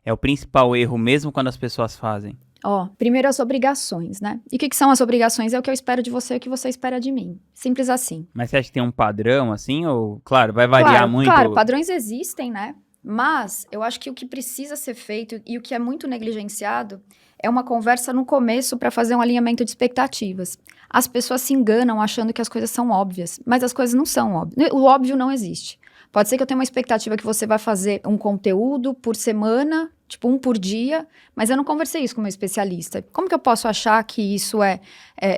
é o principal erro, mesmo quando as pessoas fazem? Ó, primeiro as obrigações, né? E o que são as obrigações? É o que eu espero de você e o que você espera de mim. Simples assim. Mas você acha que tem um padrão, assim? Ou, claro, vai variar Claro, muito. padrões existem, né? Mas eu acho que o que precisa ser feito e o que é muito negligenciado é uma conversa no começo para fazer um alinhamento de expectativas. As pessoas se enganam achando que as coisas são óbvias, mas as coisas não são óbvias. O óbvio não existe. Pode ser que eu tenha uma expectativa que você vai fazer um conteúdo por semana, tipo um por dia, mas eu não conversei isso com o meu especialista. Como que eu posso achar que isso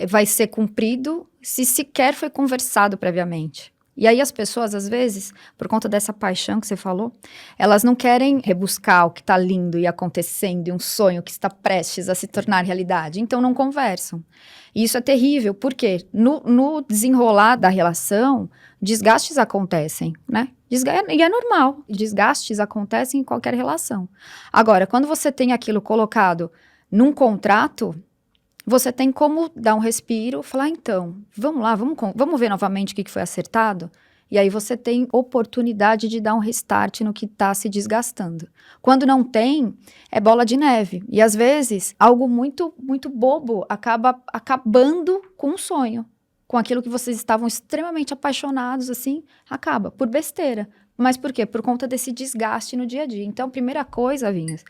vai ser cumprido se sequer foi conversado previamente? E aí as pessoas, às vezes, por conta dessa paixão que você falou, elas não querem rebuscar o que está lindo e acontecendo, e um sonho que está prestes a se tornar realidade. Então não conversam. E isso é terrível, porque no desenrolar da relação, desgastes acontecem, né? E é normal, desgastes acontecem em qualquer relação. Agora, quando você tem aquilo colocado num contrato, você tem como dar um respiro, falar, então, vamos lá, vamos ver novamente o que foi acertado? E aí você tem oportunidade de dar um restart no que está se desgastando. Quando não tem, é bola de neve. E às vezes, algo muito, muito bobo acaba acabando com um sonho. Com aquilo que vocês estavam extremamente apaixonados, assim, acaba, por besteira. Mas por quê? Por conta desse desgaste no dia a dia. Então, primeira coisa, Vinhas,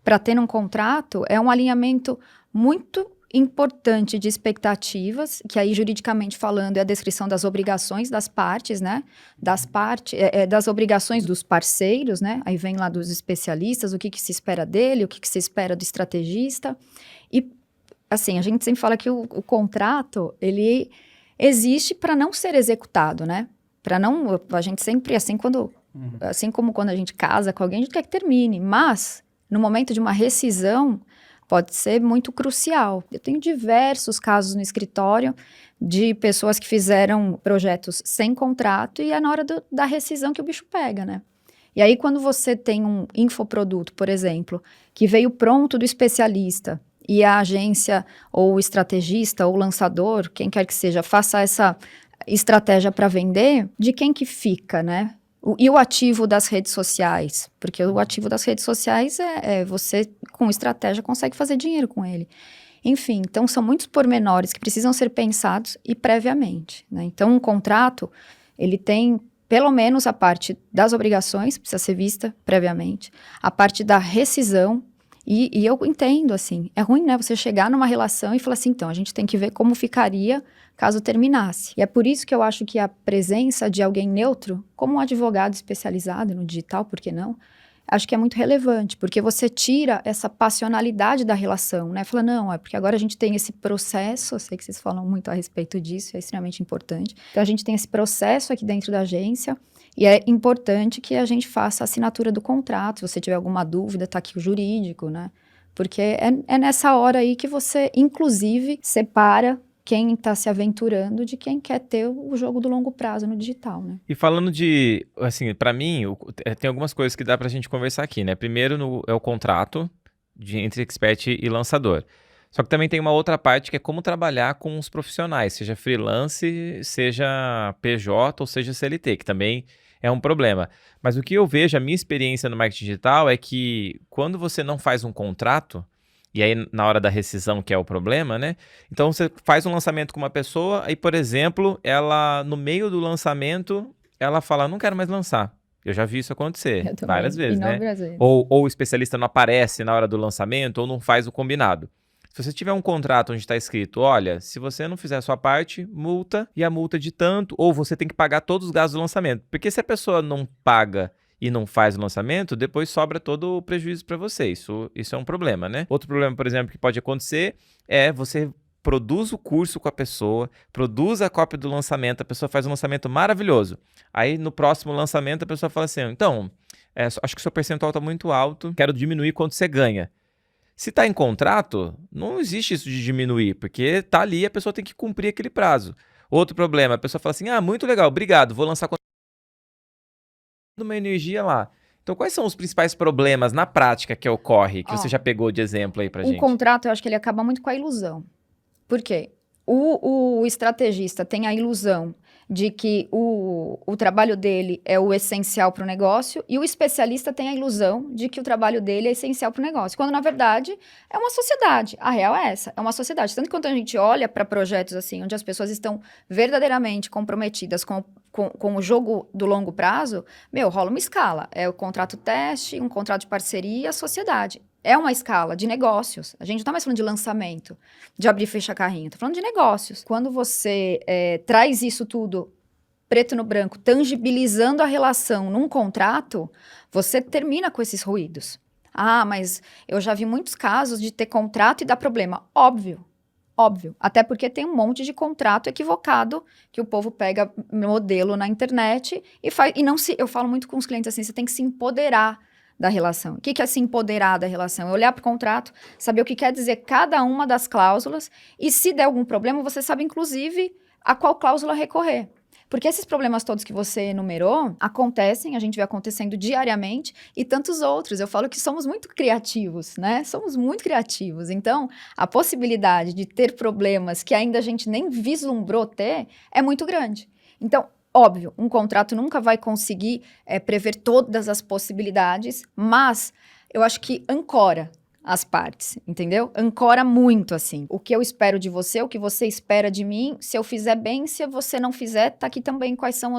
para ter um contrato, é um alinhamento muito importante de expectativas, que aí juridicamente falando é a descrição das obrigações das partes, né? Das obrigações dos parceiros, né? Aí vem lá dos especialistas, o que se espera dele, o que se espera do estrategista. E, assim, a gente sempre fala que o contrato, ele existe para não ser executado, né? Para não, a gente sempre, assim como quando a gente casa com alguém, a gente quer que termine, mas no momento de uma rescisão, pode ser muito crucial. Eu tenho diversos casos no escritório de pessoas que fizeram projetos sem contrato e é na hora da rescisão que o bicho pega, né? E aí, quando você tem um infoproduto, por exemplo, que veio pronto do especialista e a agência ou o estrategista ou o lançador, quem quer que seja, faça essa estratégia para vender, de quem que fica, né? E o ativo das redes sociais? Porque o ativo das redes sociais você, com estratégia, consegue fazer dinheiro com ele. Enfim, então são muitos pormenores que precisam ser pensados e previamente, né? Então, um contrato, ele tem pelo menos a parte das obrigações, precisa ser vista previamente, a parte da rescisão, e eu entendo, assim, é ruim, né, você chegar numa relação e falar assim, então, a gente tem que ver como ficaria caso terminasse. E é por isso que eu acho que a presença de alguém neutro, como um advogado especializado no digital, por que não? Acho que é muito relevante, porque você tira essa passionalidade da relação, né? Fala, não, é porque agora a gente tem esse processo, eu sei que vocês falam muito a respeito disso, é extremamente importante. Então, a gente tem esse processo aqui dentro da agência, e é importante que a gente faça a assinatura do contrato. Se você tiver alguma dúvida, tá aqui o jurídico, né? Porque é nessa hora aí que você, inclusive, separa quem está se aventurando de quem quer ter o jogo do longo prazo no digital, né? E falando de, assim, pra mim, tem algumas coisas que dá pra gente conversar aqui, né? Primeiro é o contrato entre expert e lançador. Só que também tem uma outra parte que é como trabalhar com os profissionais, seja freelance, seja PJ ou seja CLT, que também é um problema. Mas o que eu vejo, a minha experiência no marketing digital é que quando você não faz um contrato, e aí na hora da rescisão que é o problema, né? Então você faz um lançamento com uma pessoa, aí, por exemplo, ela no meio do lançamento, ela fala, não quero mais lançar. Eu já vi isso acontecer várias vezes, né? Vezes. Ou o especialista não aparece na hora do lançamento, ou não faz o combinado. Se você tiver um contrato onde está escrito, olha, se você não fizer a sua parte, multa, e a multa é de tanto, ou você tem que pagar todos os gastos do lançamento. Porque se a pessoa não paga e não faz o lançamento, depois sobra todo o prejuízo para você. Isso é um problema, né? Outro problema, por exemplo, que pode acontecer é você produz o curso com a pessoa, produz a cópia do lançamento, a pessoa faz um lançamento maravilhoso. Aí no próximo lançamento a pessoa fala assim, então, acho que o seu percentual está muito alto, quero diminuir quanto você ganha. Se está em contrato, não existe isso de diminuir, porque está ali e a pessoa tem que cumprir aquele prazo. Outro problema, a pessoa fala assim, muito legal, obrigado, vou lançar uma energia lá. Então, quais são os principais problemas na prática que ocorre, que você já pegou de exemplo aí pra gente? O contrato, eu acho que ele acaba muito com a ilusão. Por quê? O estrategista tem a ilusão de que o trabalho dele é o essencial para o negócio e o especialista tem a ilusão de que o trabalho dele é essencial para o negócio, quando na verdade é uma sociedade. A real é essa, é uma sociedade. Tanto que quando a gente olha para projetos assim, onde as pessoas estão verdadeiramente comprometidas com o jogo do longo prazo, rola uma escala. É o contrato teste, um contrato de parceria, a sociedade. É uma escala de negócios. A gente não está mais falando de lançamento, de abrir e fechar carrinho. Está falando de negócios. Quando você traz isso tudo preto no branco, tangibilizando a relação num contrato, você termina com esses ruídos. Ah, mas eu já vi muitos casos de ter contrato e dar problema. Óbvio. Até porque tem um monte de contrato equivocado que o povo pega modelo na internet e faz. E não se. Eu falo muito com os clientes assim: você tem que se empoderar da relação. O que é se empoderar da relação? É olhar para o contrato, saber o que quer dizer cada uma das cláusulas e se der algum problema, você sabe, inclusive, a qual cláusula recorrer. Porque esses problemas todos que você enumerou acontecem, a gente vê acontecendo diariamente e tantos outros. Eu falo que somos muito criativos, né? Somos muito criativos. Então, a possibilidade de ter problemas que ainda a gente nem vislumbrou ter é muito grande. Então, óbvio, um contrato nunca vai conseguir prever todas as possibilidades, mas eu acho que ancora as partes, entendeu? Ancora muito, assim. O que eu espero de você, o que você espera de mim, se eu fizer bem, se você não fizer, tá aqui também quais são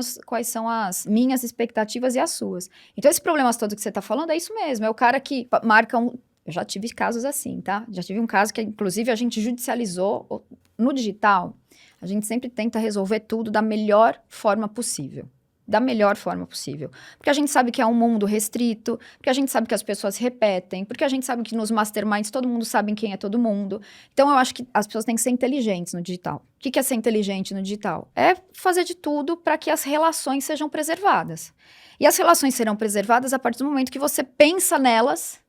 as minhas expectativas e as suas. Então, esses problemas todos que você tá falando, é isso mesmo, é o cara que marca um... Eu já tive casos assim, tá? Já tive um caso que, inclusive, a gente judicializou no digital. A gente sempre tenta resolver tudo da melhor forma possível. Da melhor forma possível. Porque a gente sabe que é um mundo restrito, porque a gente sabe que as pessoas repetem, porque a gente sabe que nos masterminds todo mundo sabe quem é todo mundo. Então, eu acho que as pessoas têm que ser inteligentes no digital. O que é ser inteligente no digital? É fazer de tudo para que as relações sejam preservadas. E as relações serão preservadas a partir do momento que você pensa nelas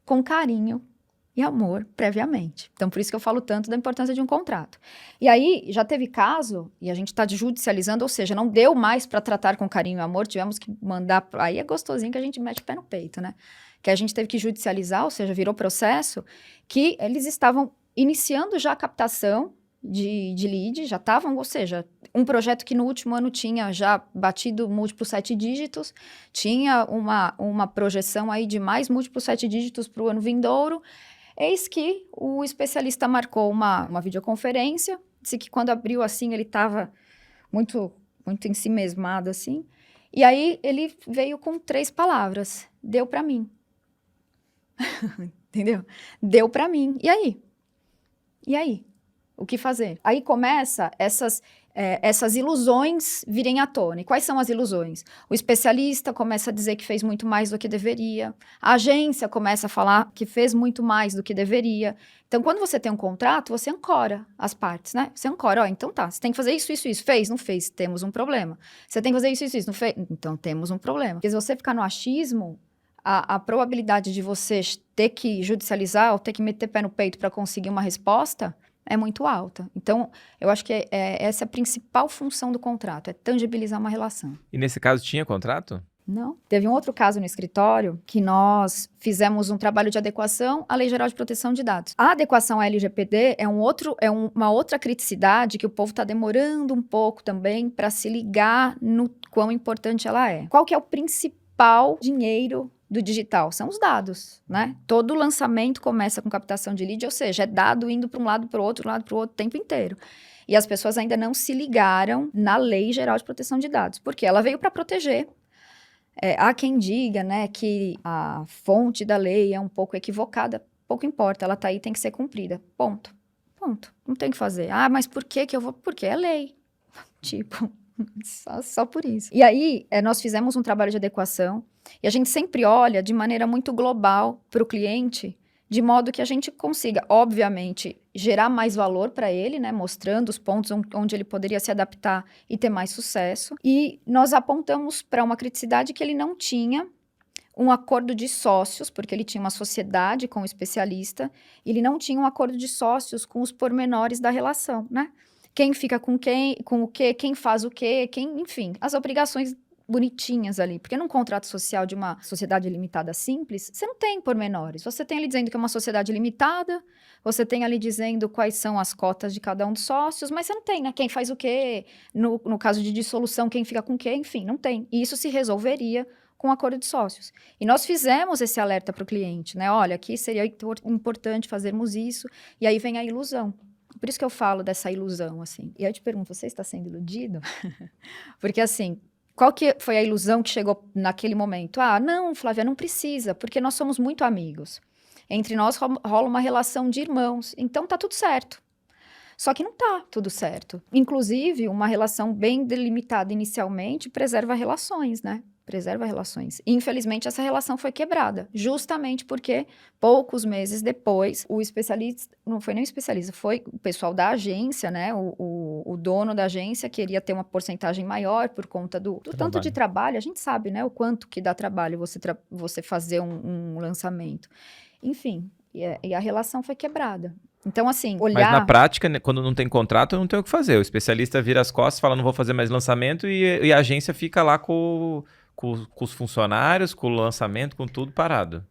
com carinho e amor previamente. Então, por isso que eu falo tanto da importância de um contrato. E aí, já teve caso, e a gente está judicializando, ou seja, não deu mais para tratar com carinho e amor, tivemos que mandar... Aí é gostosinho que a gente mete o pé no peito, né? Que a gente teve que judicializar, ou seja, virou processo, que eles estavam iniciando já a captação de lead, já estavam, ou seja, um projeto que no último ano tinha já batido múltiplos 7 dígitos, tinha uma projeção aí de mais múltiplos 7 dígitos para o ano vindouro. Eis que o especialista marcou uma videoconferência, disse que quando abriu assim, ele estava muito, muito ensimesmado assim, e aí ele veio com 3 palavras: deu para mim. Entendeu? Deu para mim. E aí? E aí? O que fazer? Aí começa essas ilusões virem à tona. E quais são as ilusões? O especialista começa a dizer que fez muito mais do que deveria. A agência começa a falar que fez muito mais do que deveria. Então, quando você tem um contrato, você ancora as partes, né? Você ancora, então tá, você tem que fazer isso, isso, isso. Fez? Não fez? Temos um problema. Você tem que fazer isso, isso, isso. Não fez? Então, temos um problema. Porque se você ficar no achismo, a probabilidade de você ter que judicializar ou ter que meter pé no peito para conseguir uma resposta é muito alta. Então, eu acho que essa é a principal função do contrato, é tangibilizar uma relação. E nesse caso tinha contrato? Não. Teve um outro caso no escritório que nós fizemos um trabalho de adequação à Lei Geral de Proteção de Dados. A adequação à LGPD é uma outra criticidade que o povo está demorando um pouco também para se ligar no quão importante ela é. Qual que é o principal dinheiro do digital? São os dados, né? Todo lançamento começa com captação de lead, ou seja, é dado indo para um lado, para o outro, o tempo inteiro. E as pessoas ainda não se ligaram na Lei Geral de Proteção de Dados, porque ela veio para proteger. Há quem diga, né, que a fonte da lei é um pouco equivocada. Pouco importa, ela tá aí, tem que ser cumprida. Ponto. Não tem o que fazer. Ah, mas por que eu vou? Porque é lei. Tipo... Só por isso. E aí, nós fizemos um trabalho de adequação e a gente sempre olha de maneira muito global para o cliente, de modo que a gente consiga, obviamente, gerar mais valor para ele, né, mostrando os pontos onde ele poderia se adaptar e ter mais sucesso. E nós apontamos para uma criticidade que ele não tinha um acordo de sócios, porque ele tinha uma sociedade com o especialista, e ele não tinha um acordo de sócios com os pormenores da relação, né? Quem fica com quem, com o quê, quem faz o quê, enfim, as obrigações bonitinhas ali. Porque num contrato social de uma sociedade limitada simples, você não tem pormenores. Você tem ali dizendo que é uma sociedade limitada, você tem ali dizendo quais são as cotas de cada um dos sócios, mas você não tem, né? Quem faz o quê? No caso de dissolução, quem fica com o quê? Enfim, não tem. E isso se resolveria com o acordo de sócios. E nós fizemos esse alerta para o cliente, né? Olha, aqui seria importante fazermos isso, e aí vem a ilusão. Por isso que eu falo dessa ilusão, assim. E aí eu te pergunto, você está sendo iludido? Porque, assim, qual que foi a ilusão que chegou naquele momento? Ah, não, Flávia, não precisa, porque nós somos muito amigos. Entre nós rola uma relação de irmãos, então tá tudo certo. Só que não tá tudo certo. Inclusive, uma relação bem delimitada inicialmente preserva relações, né? Preserva relações. Infelizmente, essa relação foi quebrada, justamente porque poucos meses depois, o especialista, não foi nem o especialista, foi o pessoal da agência, né? O dono da agência queria ter uma porcentagem maior por conta do tanto de trabalho. A gente sabe, né? O quanto que dá trabalho você fazer um lançamento. Enfim, e a relação foi quebrada. Então, assim, olhar... Mas na prática, né, quando não tem contrato, não tem o que fazer. O especialista vira as costas, fala, não vou fazer mais lançamento, e a agência fica lá com os funcionários, com o lançamento, com tudo parado.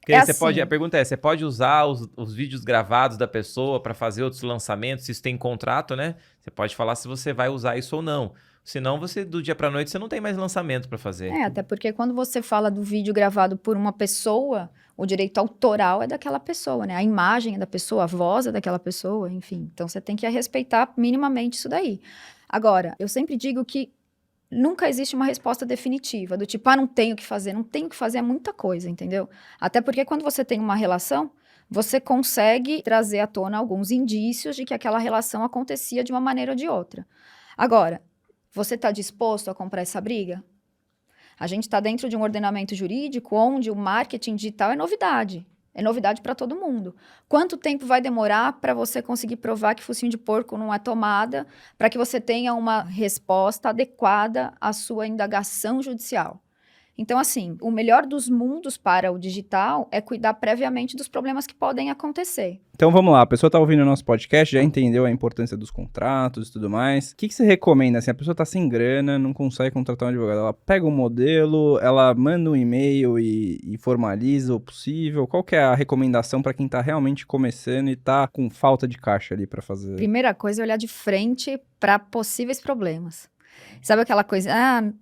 Porque É você assim. pode, a pergunta é, você pode usar os vídeos gravados da pessoa para fazer outros lançamentos, se isso tem contrato, né? Você pode falar se você vai usar isso ou não. Senão, do dia para noite, você não tem mais lançamento para fazer. Até porque quando você fala do vídeo gravado por uma pessoa, o direito autoral é daquela pessoa, né? A imagem é da pessoa, a voz é daquela pessoa, enfim. Então, você tem que respeitar minimamente isso daí. Agora, eu sempre digo que nunca existe uma resposta definitiva, do tipo, não tenho o que fazer. Não tenho o que fazer é muita coisa, entendeu? Até porque quando você tem uma relação, você consegue trazer à tona alguns indícios de que aquela relação acontecia de uma maneira ou de outra. Agora, você está disposto a comprar essa briga? A gente está dentro de um ordenamento jurídico onde o marketing digital é novidade. É novidade para todo mundo. Quanto tempo vai demorar para você conseguir provar que focinho de porco não é tomada, para que você tenha uma resposta adequada à sua indagação judicial? Então, assim, o melhor dos mundos para o digital é cuidar previamente dos problemas que podem acontecer. Então vamos lá, a pessoa tá ouvindo o nosso podcast, já entendeu a importância dos contratos e tudo mais. O que você recomenda, assim, a pessoa tá sem grana, não consegue contratar um advogado, ela pega um modelo, ela manda um e-mail e formaliza o possível? Qual que é a recomendação para quem tá realmente começando e tá com falta de caixa ali para fazer? Primeira coisa é olhar de frente para possíveis problemas. Sabe aquela coisa,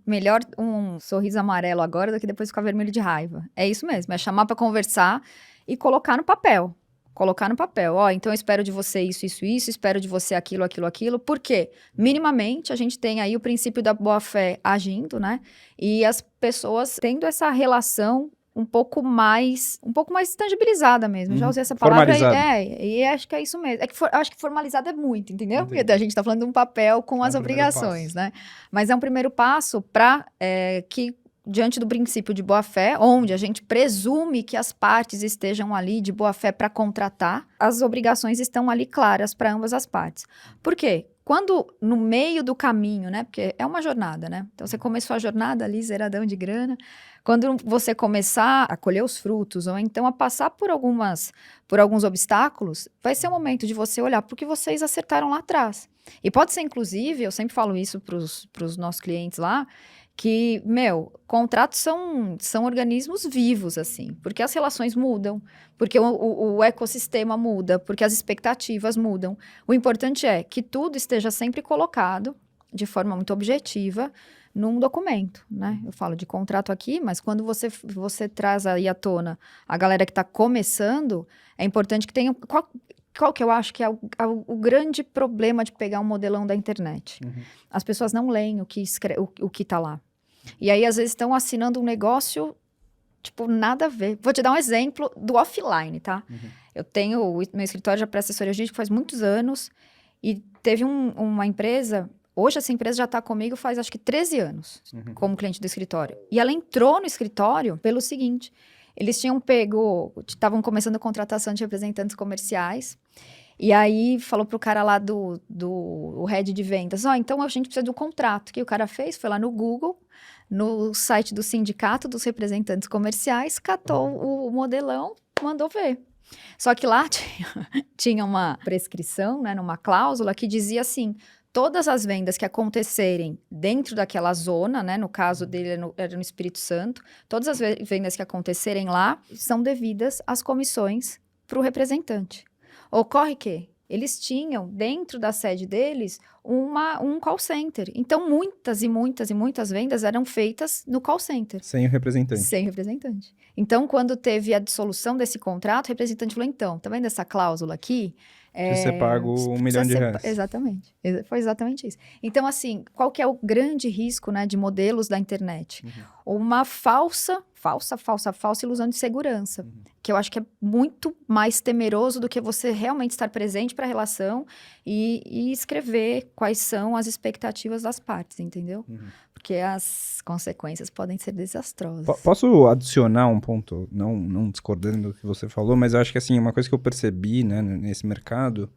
melhor um sorriso amarelo agora do que depois ficar vermelho de raiva. É isso mesmo, é chamar para conversar e colocar no papel. Colocar no papel, então eu espero de você isso, espero de você aquilo. Por quê? Minimamente, a gente tem aí o princípio da boa-fé agindo, né? E as pessoas tendo essa relação um pouco mais tangibilizada mesmo. Já usei essa palavra. E acho que é isso mesmo. Acho que formalizado é muito, entendeu? Porque a gente tá falando de um papel com as obrigações, né? Mas é um primeiro passo para que, diante do princípio de boa-fé, onde a gente presume que as partes estejam ali de boa-fé para contratar, as obrigações estão ali claras para ambas as partes. Por quê? Quando no meio do caminho, né? Porque é uma jornada, né? Então, você começou a jornada ali, zeradão de grana. Quando você começar a colher os frutos, ou então a passar por alguns obstáculos, vai ser o momento de você olhar para o que vocês acertaram lá atrás. E pode ser, inclusive, eu sempre falo isso para os nossos clientes lá, que, contratos são organismos vivos, assim, porque as relações mudam, porque o ecossistema muda, porque as expectativas mudam. O importante é que tudo esteja sempre colocado de forma muito objetiva num documento, né? Eu falo de contrato aqui, mas quando você traz aí à tona a galera que está começando, é importante que tenha... Qual que eu acho que é o grande problema de pegar um modelão da internet? Uhum. As pessoas não leem o que está lá. E aí, às vezes, estão assinando um negócio, tipo, nada a ver. Vou te dar um exemplo do offline, tá? Uhum. Eu tenho... Meu escritório já presta assessoria jurídica faz muitos anos e teve uma empresa... Hoje, essa empresa já está comigo faz, acho que, 13 anos, como cliente do escritório. E ela entrou no escritório pelo seguinte... Eles estavam começando a contratação de representantes comerciais, e aí falou pro cara lá do head de vendas, então a gente precisa de um contrato. O que o cara fez? Foi lá no Google, no site do sindicato dos representantes comerciais, catou o modelão, mandou ver. Só que lá tinha uma prescrição, né, numa cláusula que dizia assim, todas as vendas que acontecerem dentro daquela zona, né? No caso dele era no Espírito Santo, todas as vendas que acontecerem lá são devidas às comissões para o representante. Ocorre que eles tinham, dentro da sede deles, um call center. Então, muitas e muitas e muitas vendas eram feitas no call center. Sem o representante. Sem representante. Então, quando teve a dissolução desse contrato, o representante falou, então, tá vendo essa cláusula aqui? Você paga R$1 milhão. Exatamente. Foi exatamente isso. Então, assim, qual que é o grande risco, né, de modelos da internet? Uma falsa ilusão de segurança, que eu acho que é muito mais temeroso do que você realmente estar presente para a relação e escrever quais são as expectativas das partes, entendeu? Porque as consequências podem ser desastrosas. Posso adicionar um ponto, não discordando do que você falou, mas eu acho que assim, uma coisa que eu percebi, né, nesse mercado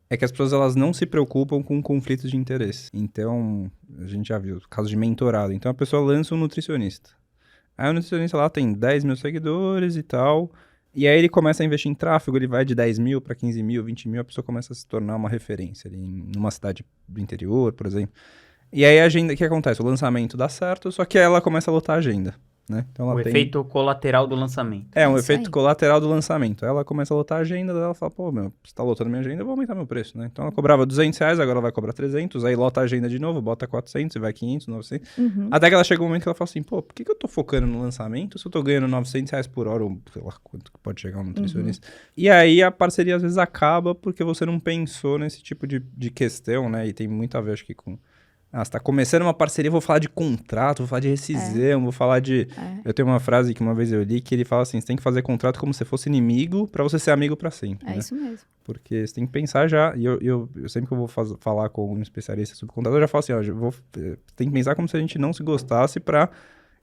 é que as pessoas elas não se preocupam com conflitos de interesse. Então, a gente já viu casos de mentorado. Então, a pessoa lança um nutricionista. Aí o nutricionista lá tem 10 mil seguidores e tal, e aí ele começa a investir em tráfego, ele vai de 10 mil para 15 mil, 20 mil, a pessoa começa a se tornar uma referência ali numa cidade do interior, por exemplo. E aí a agenda, o que acontece? O lançamento dá certo, só que aí ela começa a lotar a agenda, né? Então ela efeito colateral do lançamento. É, um Isso efeito aí. colateral do lançamento. Ela começa a lotar a agenda, daí ela fala, pô, você tá lotando minha agenda, eu vou aumentar meu preço, né? Então ela cobrava R$200, agora ela vai cobrar 300, aí lota a agenda de novo, bota 400, e vai 500, 900. Até que ela chega um momento que ela fala assim, pô, por que eu tô focando no lançamento se eu tô ganhando R$900 por hora, ou sei lá quanto que pode chegar um nutricionista. E aí a parceria às vezes acaba porque você não pensou nesse tipo de questão, né? E tem muito a ver, acho que com... você tá começando uma parceria, vou falar de contrato, vou falar de rescisão, vou falar de... Eu tenho uma frase que uma vez eu li que ele fala assim, você tem que fazer contrato como se fosse inimigo pra você ser amigo pra sempre, É né? isso mesmo. Porque você tem que pensar já, e eu sempre que eu vou falar com um especialista sobre contrato, eu já falo assim, ó, tem que pensar como se a gente não se gostasse pra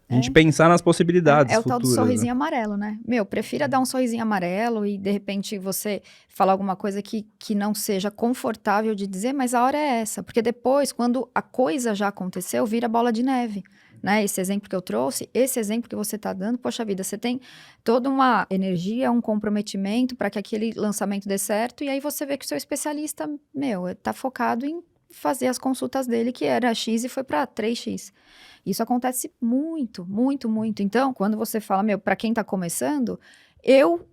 a gente pensar nas possibilidades É o futuras. tal do sorrisinho né? amarelo, né? Prefira dar um sorrisinho amarelo e, de repente, você falar alguma coisa que não seja confortável de dizer, mas a hora é essa. Porque depois, quando a coisa já aconteceu, vira bola de neve. Né? Esse exemplo que eu trouxe, esse exemplo que você está dando, poxa vida, você tem toda uma energia, um comprometimento para que aquele lançamento dê certo, e aí você vê que o seu especialista, tá focado em fazer as consultas dele, que era X e foi para 3X. Isso acontece muito, muito, muito. Então, quando você fala, para quem está começando, eu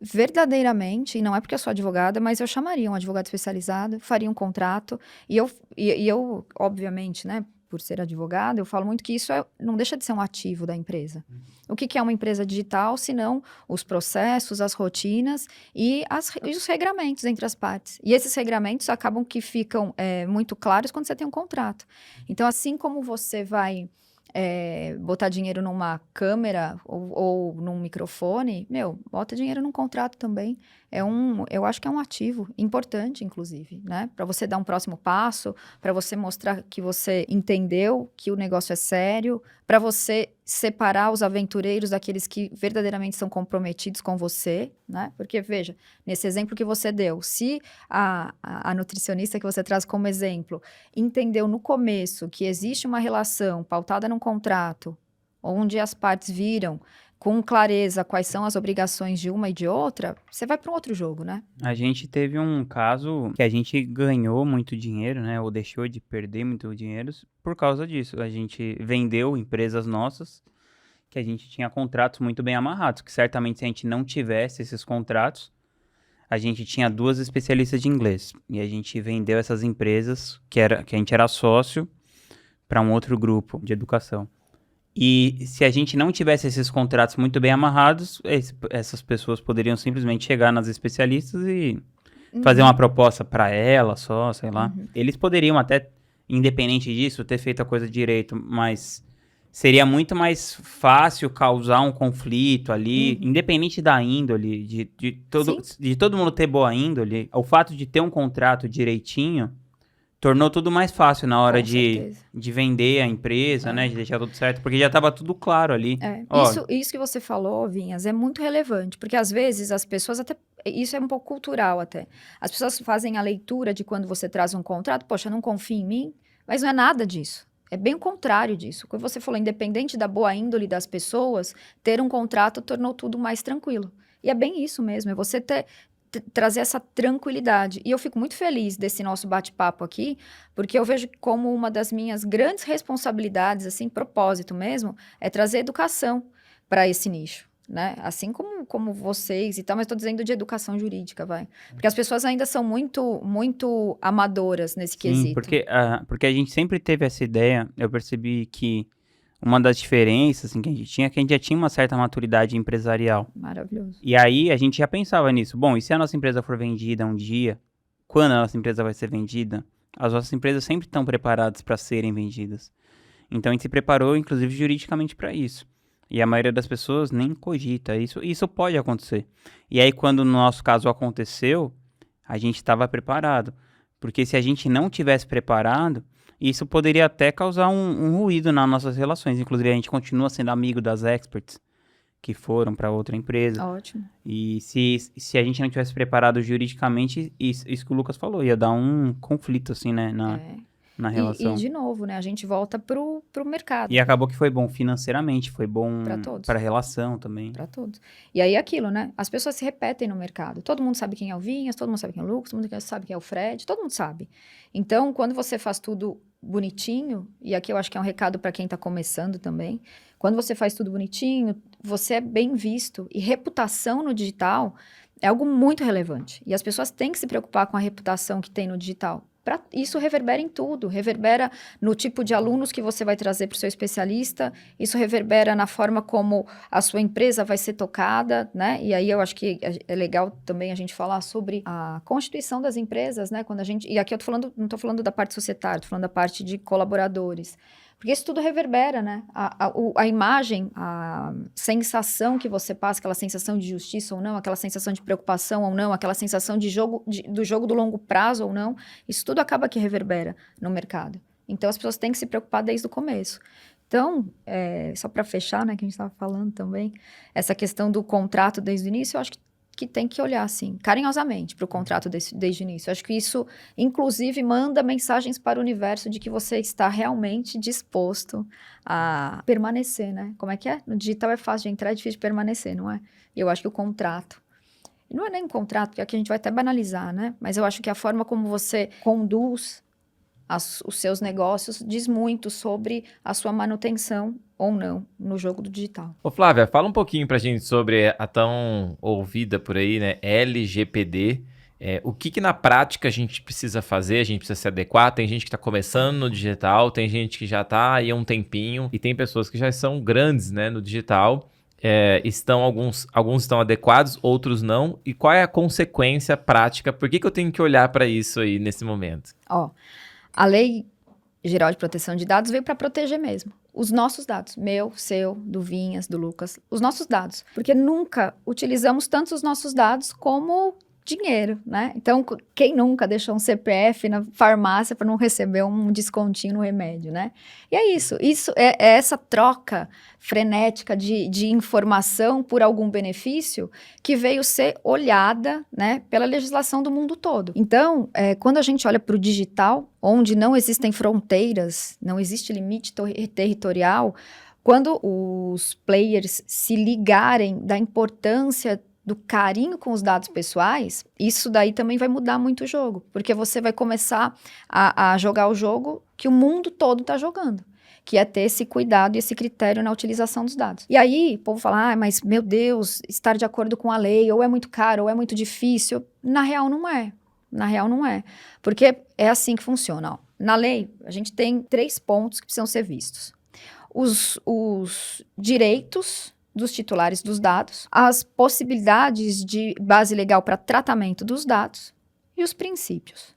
verdadeiramente, e não é porque eu sou advogada, mas eu chamaria um advogado especializado, faria um contrato, e eu obviamente, né, por ser advogada, eu falo muito que isso não deixa de ser um ativo da empresa. O que é uma empresa digital, senão os processos, as rotinas e os regramentos entre as partes. E esses regramentos acabam que ficam muito claros quando você tem um contrato. Então, assim como você vai botar dinheiro numa câmera ou num microfone, bota dinheiro num contrato também. Eu acho que é um ativo importante, inclusive, né? Para você dar um próximo passo, para você mostrar que você entendeu que o negócio é sério, para você separar os aventureiros daqueles que verdadeiramente são comprometidos com você, né? Porque, veja, nesse exemplo que você deu, se a nutricionista que você traz como exemplo entendeu no começo que existe uma relação pautada num contrato, onde as partes viram com clareza quais são as obrigações de uma e de outra, você vai para um outro jogo, né? A gente teve um caso que a gente ganhou muito dinheiro, né? Ou deixou de perder muito dinheiro por causa disso. A gente vendeu empresas nossas que a gente tinha contratos muito bem amarrados, que certamente se a gente não tivesse esses contratos, a gente tinha 2 especialistas de inglês. E a gente vendeu essas empresas que a gente era sócio para um outro grupo de educação. E se a gente não tivesse esses contratos muito bem amarrados, essas pessoas poderiam simplesmente chegar nas especialistas e fazer uma proposta para ela só, sei lá. Eles poderiam até, independente disso, ter feito a coisa direito, mas seria muito mais fácil causar um conflito ali, independente da índole, de todo mundo ter boa índole. O fato de ter um contrato direitinho tornou tudo mais fácil na hora de vender a empresa, né? De deixar tudo certo, porque já estava tudo claro ali. Isso que você falou, Vinhas, é muito relevante, porque às vezes as pessoas até... Isso é um pouco cultural até. As pessoas fazem a leitura de quando você traz um contrato, poxa, não confia em mim, mas não é nada disso. É bem o contrário disso. Como você falou, independente da boa índole das pessoas, ter um contrato tornou tudo mais tranquilo. E é bem isso mesmo, é você ter trazer essa tranquilidade. E eu fico muito feliz desse nosso bate-papo aqui, porque eu vejo como uma das minhas grandes responsabilidades, assim, propósito mesmo, é trazer educação para esse nicho, né? Assim como vocês e tal, mas estou dizendo de educação jurídica, vai. Porque as pessoas ainda são muito, muito amadoras nesse Sim, quesito. porque a gente sempre teve essa ideia, eu percebi que uma das diferenças assim, que a gente tinha é que a gente já tinha uma certa maturidade empresarial. Maravilhoso. E aí a gente já pensava nisso. Bom, e se a nossa empresa for vendida um dia, quando a nossa empresa vai ser vendida, as nossas empresas sempre estão preparadas para serem vendidas. Então a gente se preparou, inclusive juridicamente, para isso. E a maioria das pessoas nem cogita. Isso pode acontecer. E aí, quando no nosso caso aconteceu, a gente estava preparado. Porque se a gente não tivesse preparado, isso poderia até causar um ruído nas nossas relações. Inclusive, a gente continua sendo amigo das experts que foram para outra empresa. Ótimo. E se a gente não tivesse preparado juridicamente, isso que o Lucas falou, ia dar um conflito, assim, né, na relação. E, de novo, né, a gente volta pro mercado. E acabou que foi bom financeiramente, foi bom Pra todos. para a relação também. Para todos. E aí aquilo, né? As pessoas se repetem no mercado. Todo mundo sabe quem é o Vinhas, todo mundo sabe quem é o Lucas, todo mundo sabe quem é o Fred, todo mundo sabe. Então, quando você faz tudo bonitinho, e aqui eu acho que é um recado para quem está começando também, quando você faz tudo bonitinho, você é bem visto. E reputação no digital é algo muito relevante. E as pessoas têm que se preocupar com a reputação que tem no digital. Isso reverbera em tudo, reverbera no tipo de alunos que você vai trazer para o seu especialista, isso reverbera na forma como a sua empresa vai ser tocada, né? E aí eu acho que é legal também a gente falar sobre a constituição das empresas, né? E aqui eu tô falando, não estou falando da parte societária, estou falando da parte de colaboradores. Porque isso tudo reverbera, né? A imagem, a sensação que você passa, aquela sensação de justiça ou não, aquela sensação de preocupação ou não, aquela sensação do jogo do longo prazo ou não, isso tudo acaba que reverbera no mercado. Então, as pessoas têm que se preocupar desde o começo. Então, só para fechar, né, que a gente estava falando também, essa questão do contrato desde o início, eu acho que tem que olhar, assim, carinhosamente para o contrato desde o início. Eu acho que isso, inclusive, manda mensagens para o universo de que você está realmente disposto a permanecer, né? Como é que é? No digital é fácil de entrar, é difícil de permanecer, não é? E eu acho que o contrato, não é nem um contrato, porque aqui a gente vai até banalizar, né? Mas eu acho que a forma como você conduz os seus negócios diz muito sobre a sua manutenção ou não no jogo do digital. Ô Flávia, fala um pouquinho pra gente sobre a tão ouvida por aí, né, LGPD. O que na prática a gente precisa fazer, a gente precisa se adequar. Tem gente que tá começando no digital, tem gente que já tá aí há um tempinho, e tem pessoas que já são grandes, né, no digital. Alguns estão adequados, outros não. E qual é a consequência prática? Por que eu tenho que olhar para isso aí nesse momento? A Lei Geral de Proteção de Dados veio para proteger mesmo os nossos dados, meu, seu, do Vinhas, do Lucas, os nossos dados, porque nunca utilizamos tanto os nossos dados como dinheiro, né? Então, quem nunca deixou um CPF na farmácia para não receber um descontinho no remédio, né? E é isso é essa troca frenética de informação por algum benefício que veio ser olhada, né, pela legislação do mundo todo. Então, quando a gente olha para o digital, onde não existem fronteiras, não existe limite territorial, quando os players se ligarem da importância do carinho com os dados pessoais, isso daí também vai mudar muito o jogo, porque você vai começar a jogar o jogo que o mundo todo está jogando, que é ter esse cuidado e esse critério na utilização dos dados. E aí, o povo fala, mas meu Deus, estar de acordo com a lei, ou é muito caro, ou é muito difícil. Na real, não é. Na real, não é. Porque é assim que funciona. Ó. Na lei, a gente tem 3 pontos que precisam ser vistos. Os direitos dos titulares dos dados, as possibilidades de base legal para tratamento dos dados e os princípios.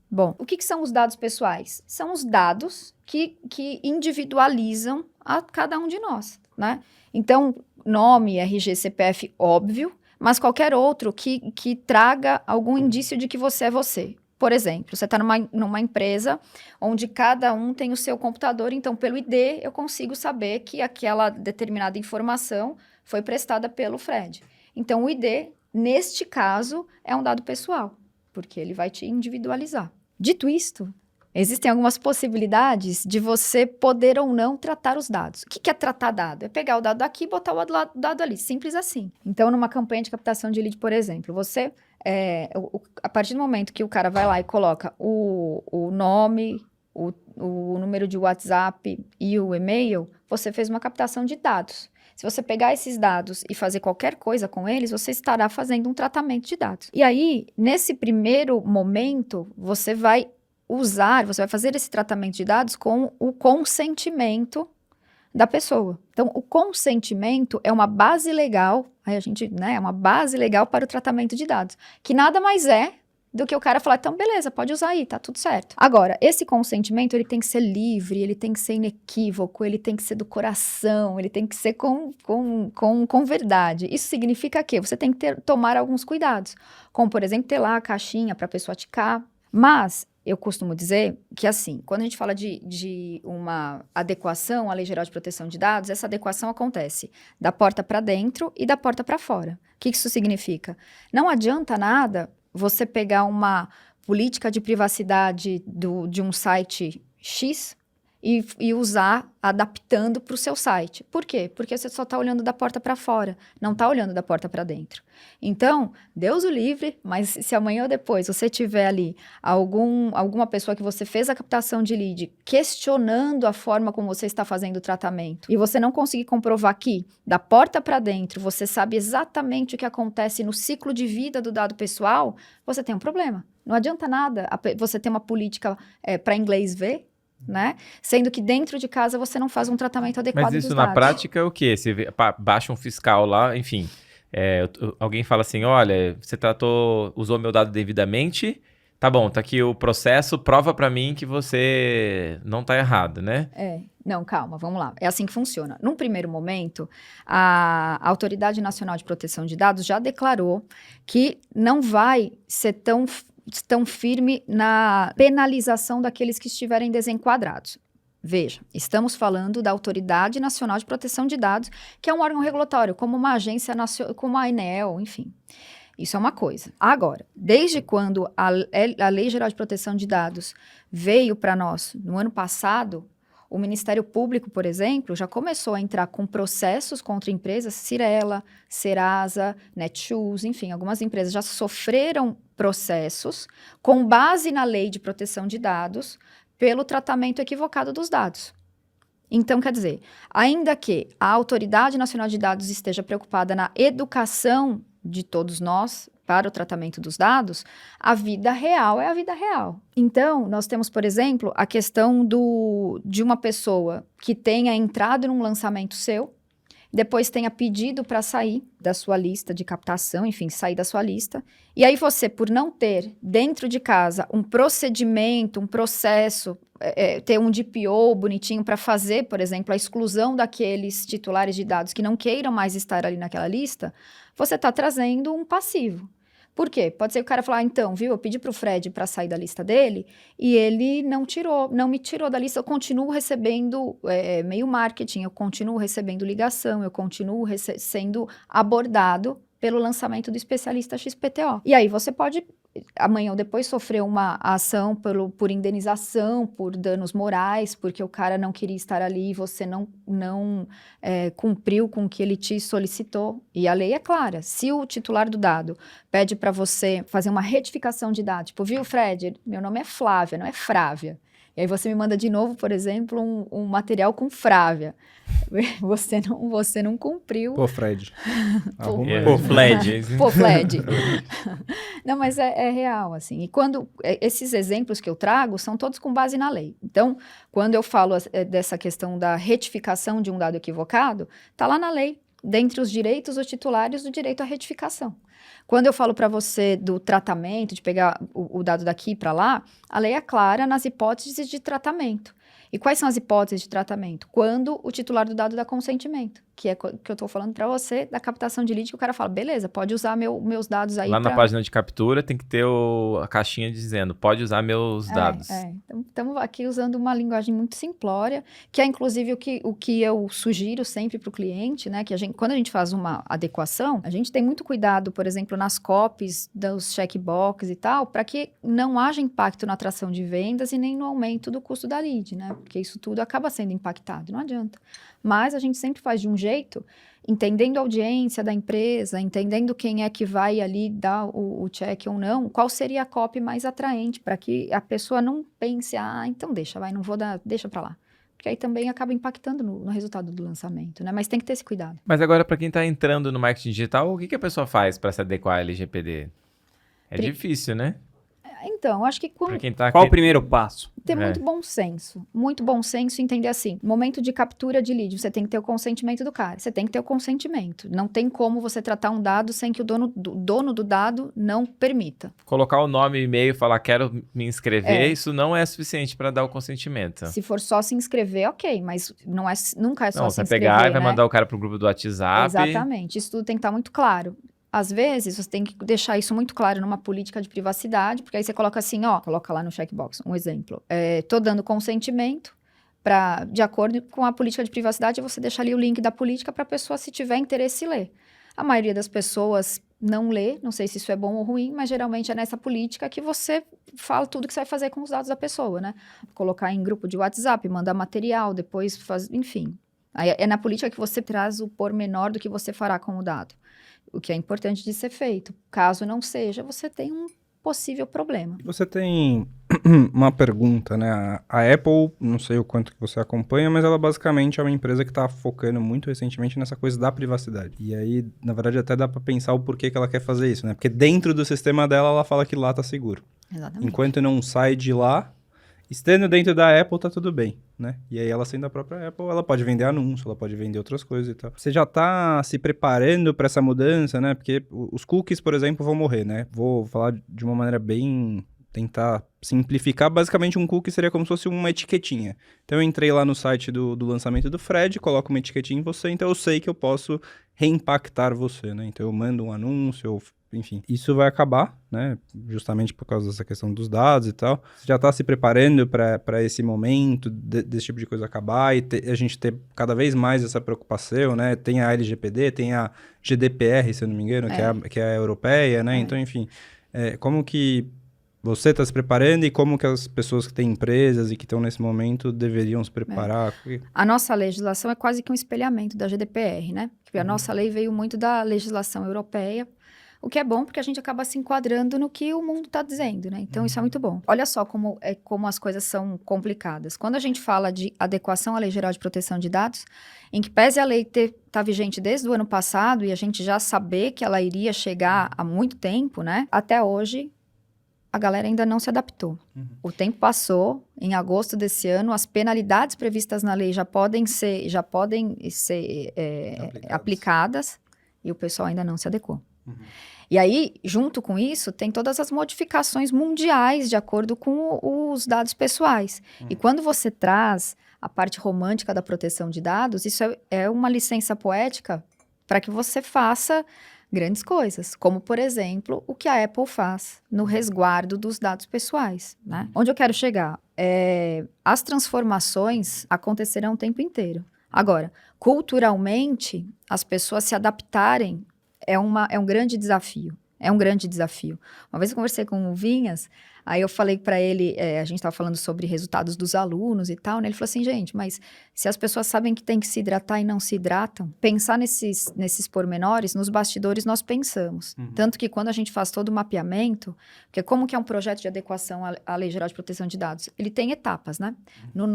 Bom, o que são os dados pessoais? São os dados que individualizam a cada um de nós, né? Então, nome, RG, CPF, óbvio, mas qualquer outro que traga algum indício de que você é você. Por exemplo, você está numa empresa onde cada um tem o seu computador, então pelo ID eu consigo saber que aquela determinada informação foi prestada pelo Fred. Então o ID, neste caso, é um dado pessoal, porque ele vai te individualizar. Dito isto, Existem algumas possibilidades de você poder ou não tratar os dados. O que é tratar dado? É pegar o dado daqui e botar o dado ali. Simples assim. Então, numa campanha de captação de lead, por exemplo, você, a partir do momento que o cara vai lá e coloca o nome, o número de WhatsApp e o e-mail, você fez uma captação de dados. Se você pegar esses dados e fazer qualquer coisa com eles, você estará fazendo um tratamento de dados. E aí, nesse primeiro momento, você vai fazer esse tratamento de dados com o consentimento da pessoa. Então, o consentimento é uma base legal, aí a gente, né, é uma base legal para o tratamento de dados, que nada mais é do que o cara falar, então beleza, pode usar aí, tá tudo certo. Agora, esse consentimento, ele tem que ser livre, ele tem que ser inequívoco, ele tem que ser do coração, ele tem que ser com verdade. Isso significa que você tem que tomar alguns cuidados, como, por exemplo, ter lá a caixinha para a pessoa ticar. Mas eu costumo dizer que, assim, quando a gente fala de uma adequação à Lei Geral de Proteção de Dados, essa adequação acontece da porta para dentro e da porta para fora. O que isso significa? Não adianta nada você pegar uma política de privacidade de um site X e usar adaptando para o seu site. Por quê? Porque você só está olhando da porta para fora, não está olhando da porta para dentro. Então, Deus o livre, mas se amanhã ou depois você tiver ali alguma pessoa que você fez a captação de lead questionando a forma como você está fazendo o tratamento e você não conseguir comprovar que da porta para dentro você sabe exatamente o que acontece no ciclo de vida do dado pessoal, você tem um problema. Não adianta nada você ter uma política para inglês ver, né? Sendo que dentro de casa você não faz um tratamento adequado dos Mas isso dados. na prática é o quê? Você baixa um fiscal lá, enfim, alguém fala assim, olha, você usou meu dado devidamente, tá bom, tá aqui o processo, prova pra mim que você não tá errado, né? Não, calma, vamos lá. É assim que funciona. Num primeiro momento, a Autoridade Nacional de Proteção de Dados já declarou que não vai ser tão firme na penalização daqueles que estiverem desenquadrados. Veja, estamos falando da Autoridade Nacional de Proteção de Dados, que é um órgão regulatório, como uma agência nacional, como a ANEEL, enfim. Isso é uma coisa. Agora, desde quando a Lei Geral de Proteção de Dados veio para nós no ano passado, o Ministério Público, por exemplo, já começou a entrar com processos contra empresas, Cyrela, Serasa, Netshoes, enfim, algumas empresas já sofreram processos com base na Lei de Proteção de Dados pelo tratamento equivocado dos dados. Então, quer dizer, ainda que a Autoridade Nacional de Dados esteja preocupada na educação de todos nós para o tratamento dos dados, a vida real é a vida real. Então, nós temos, por exemplo, a questão de uma pessoa que tenha entrado num lançamento seu, depois tenha pedido para sair da sua lista de captação, enfim, sair da sua lista, e aí você, por não ter dentro de casa um procedimento, um processo, ter um DPO bonitinho para fazer, por exemplo, a exclusão daqueles titulares de dados que não queiram mais estar ali naquela lista, você está trazendo um passivo. Por quê? Pode ser que o cara falar, então, viu, eu pedi para o Fred para sair da lista dele e ele não me tirou da lista, eu continuo recebendo e-mail marketing, eu continuo recebendo ligação, eu continuo sendo abordado pelo lançamento do especialista XPTO. E aí você pode, amanhã ou depois, sofrer uma ação por indenização, por danos morais, porque o cara não queria estar ali e você não cumpriu com o que ele te solicitou. E a lei é clara. Se o titular do dado pede para você fazer uma retificação de dados, tipo, viu, Fred, meu nome é Flávia, não é Frávia. E aí você me manda de novo, por exemplo, um material com Frávia. Você não cumpriu. Pô, Fred. Pô, Fred. Pô, Fred. Não, mas é real, assim. E quando esses exemplos que eu trago são todos com base na lei. Então, quando eu falo dessa questão da retificação de um dado equivocado, está lá na lei, dentre os direitos dos titulares, o direito à retificação. Quando eu falo para você do tratamento, de pegar o dado daqui para lá, a lei é clara nas hipóteses de tratamento. E quais são as hipóteses de tratamento? Quando o titular do dado dá consentimento. que é que eu tô falando para você, da captação de lead, que o cara fala, beleza, pode usar meus dados aí Lá na página de captura tem que ter a caixinha dizendo, pode usar meus dados. Então, estamos aqui usando uma linguagem muito simplória, que é inclusive o que eu sugiro sempre para o cliente, né? Que quando a gente faz uma adequação, a gente tem muito cuidado, por exemplo, nas copies dos checkbox e tal, para que não haja impacto na atração de vendas e nem no aumento do custo da lead, né? Porque isso tudo acaba sendo impactado, não adianta. Mas a gente sempre faz de um jeito, entendendo a audiência da empresa, entendendo quem é que vai ali dar o check ou não, qual seria a copy mais atraente, para que a pessoa não pense, então não vou dar, deixa para lá. Porque aí também acaba impactando no resultado do lançamento, né? Mas tem que ter esse cuidado. Mas agora, para quem está entrando no marketing digital, o que a pessoa faz para se adequar à LGPD? É difícil, né? Então, acho que Pra quem tá Qual o aqui... primeiro passo? ter muito bom senso, entender assim, momento de captura de lead, você tem que ter o consentimento do cara, você tem que ter o consentimento, não tem como você tratar um dado sem que o dono do dado não permita. Colocar o nome e e-mail e falar quero me inscrever, isso não é suficiente para dar o consentimento. Se for só se inscrever, ok, mas nunca é só Não, se você vai inscrever, pegar e vai né? mandar o cara pro grupo do WhatsApp. Exatamente, isso tudo tem que estar muito claro. Às vezes, você tem que deixar isso muito claro numa política de privacidade, porque aí você coloca assim, coloca lá no checkbox, um exemplo. Tô dando consentimento de acordo com a política de privacidade, você deixa ali o link da política para a pessoa, se tiver interesse, ler. A maioria das pessoas não lê, não sei se isso é bom ou ruim, mas geralmente é nessa política que você fala tudo que você vai fazer com os dados da pessoa, né? Colocar em grupo de WhatsApp, mandar material, depois enfim. Aí é na política que você traz o pormenor do que você fará com o dado. O que é importante de ser feito. Caso não seja, você tem um possível problema. Você tem uma pergunta, né? A Apple, não sei o quanto que você acompanha, mas ela basicamente é uma empresa que está focando muito recentemente nessa coisa da privacidade. E aí, na verdade, até dá para pensar o porquê que ela quer fazer isso, né? Porque dentro do sistema dela, ela fala que lá tá seguro. Exatamente. Enquanto não sai de lá, estando dentro da Apple, tá tudo bem, né? E aí, ela sendo a própria Apple, ela pode vender anúncio, ela pode vender outras coisas e tal. Você já tá se preparando para essa mudança, né? Porque os cookies, por exemplo, vão morrer, né? Vou falar de uma maneira bem... tentar simplificar. Basicamente, um cookie seria como se fosse uma etiquetinha. Então, eu entrei lá no site do lançamento do Fred, coloco uma etiquetinha em você, então eu sei que eu posso reimpactar você, né? Então, eu mando um anúncio, enfim, isso vai acabar, né? Justamente por causa dessa questão dos dados e tal. Você já está se preparando para esse momento desse tipo de coisa acabar e a gente ter cada vez mais essa preocupação, né? Tem a LGPD, tem a GDPR, se eu não me engano, que é a europeia, né? Então, enfim, como que você está se preparando e como que as pessoas que têm empresas e que estão nesse momento deveriam se preparar? A nossa legislação é quase que um espelhamento da GDPR, né? Porque a nossa lei veio muito da legislação europeia, o que é bom porque a gente acaba se enquadrando no que o mundo está dizendo, né? Então, isso é muito bom. Olha só como as coisas são complicadas. Quando a gente fala de adequação à Lei Geral de Proteção de Dados, em que pese a lei tá vigente desde o ano passado e a gente já saber que ela iria chegar há muito tempo, né? Até hoje, a galera ainda não se adaptou. O tempo passou, em agosto desse ano, as penalidades previstas na lei já podem ser aplicadas e o pessoal ainda não se adequou. E aí, junto com isso, tem todas as modificações mundiais de acordo com os dados pessoais. E quando você traz a parte romântica da proteção de dados, isso é uma licença poética para que você faça grandes coisas, como, por exemplo, o que a Apple faz no resguardo dos dados pessoais, né? Onde eu quero chegar? As transformações acontecerão o tempo inteiro. Agora, culturalmente, as pessoas se adaptarem é um grande desafio. É um grande desafio. Uma vez eu conversei com o Vinhas, aí eu falei para ele, a gente estava falando sobre resultados dos alunos e tal, né? Ele falou assim, gente, mas se as pessoas sabem que tem que se hidratar e não se hidratam, pensar nesses pormenores, nos bastidores nós pensamos. Tanto que quando a gente faz todo o mapeamento, porque como que é um projeto de adequação à Lei Geral de Proteção de Dados? Ele tem etapas, né? No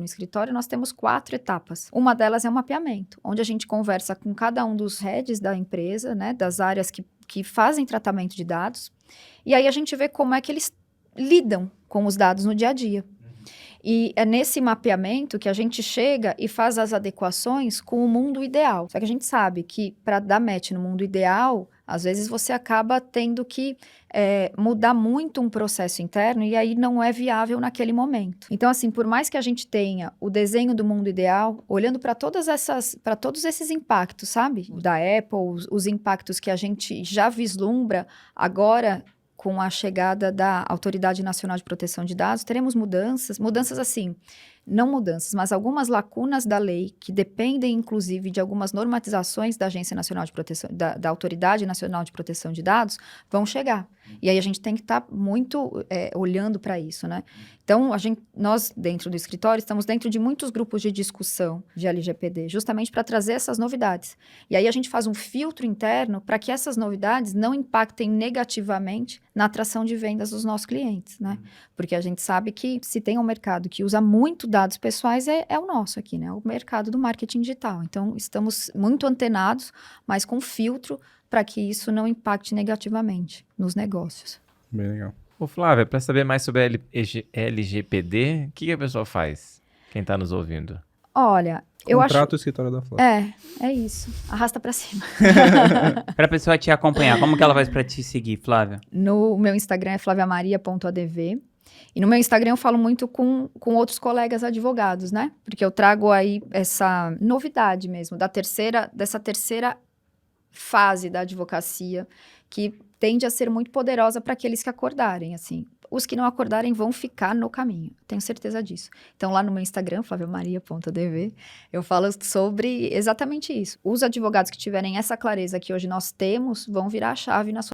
escritório, nós temos 4 etapas. Uma delas é o mapeamento, onde a gente conversa com cada um dos heads da empresa, né? Das áreas que fazem tratamento de dados, e aí a gente vê como é que eles lidam com os dados no dia a dia. E é nesse mapeamento que a gente chega e faz as adequações com o mundo ideal. Só que a gente sabe que para dar match no mundo ideal, Às vezes você acaba tendo que mudar muito um processo interno e aí não é viável naquele momento. Então, assim, por mais que a gente tenha o desenho do mundo ideal, olhando para todos esses impactos, sabe? Da Apple, os impactos que a gente já vislumbra agora com a chegada da Autoridade Nacional de Proteção de Dados, teremos mudanças assim, não mudanças, mas algumas lacunas da lei que dependem, inclusive, de algumas normatizações da Agência Nacional de Proteção, da Autoridade Nacional de Proteção de Dados, vão chegar. E aí a gente tem que estar muito olhando para isso, né? Então, nós, dentro do escritório, estamos dentro de muitos grupos de discussão de LGPD, justamente para trazer essas novidades. E aí a gente faz um filtro interno para que essas novidades não impactem negativamente na atração de vendas dos nossos clientes, né? Porque a gente sabe que se tem um mercado que usa muito dados pessoais, é o nosso aqui, né? O mercado do marketing digital. Então, estamos muito antenados, mas com filtro para que isso não impacte negativamente nos negócios. Bem legal. Ô Flávia, para saber mais sobre a LGPD, o que a pessoa faz? Quem está nos ouvindo? Olha, eu acho... Contrata o escritório da Flávia. É isso. Arrasta para cima. Pra pessoa te acompanhar, como que ela faz pra te seguir, Flávia? No meu Instagram é flaviamaria.adv. E no meu Instagram eu falo muito com outros colegas advogados, né? Porque eu trago aí essa novidade mesmo, dessa terceira fase da advocacia, que tende a ser muito poderosa para aqueles que acordarem, assim. Os que não acordarem vão ficar no caminho, tenho certeza disso. Então, lá no meu Instagram, flaviamaria.adv, eu falo sobre exatamente isso. Os advogados que tiverem essa clareza que hoje nós temos, vão virar a chave na sua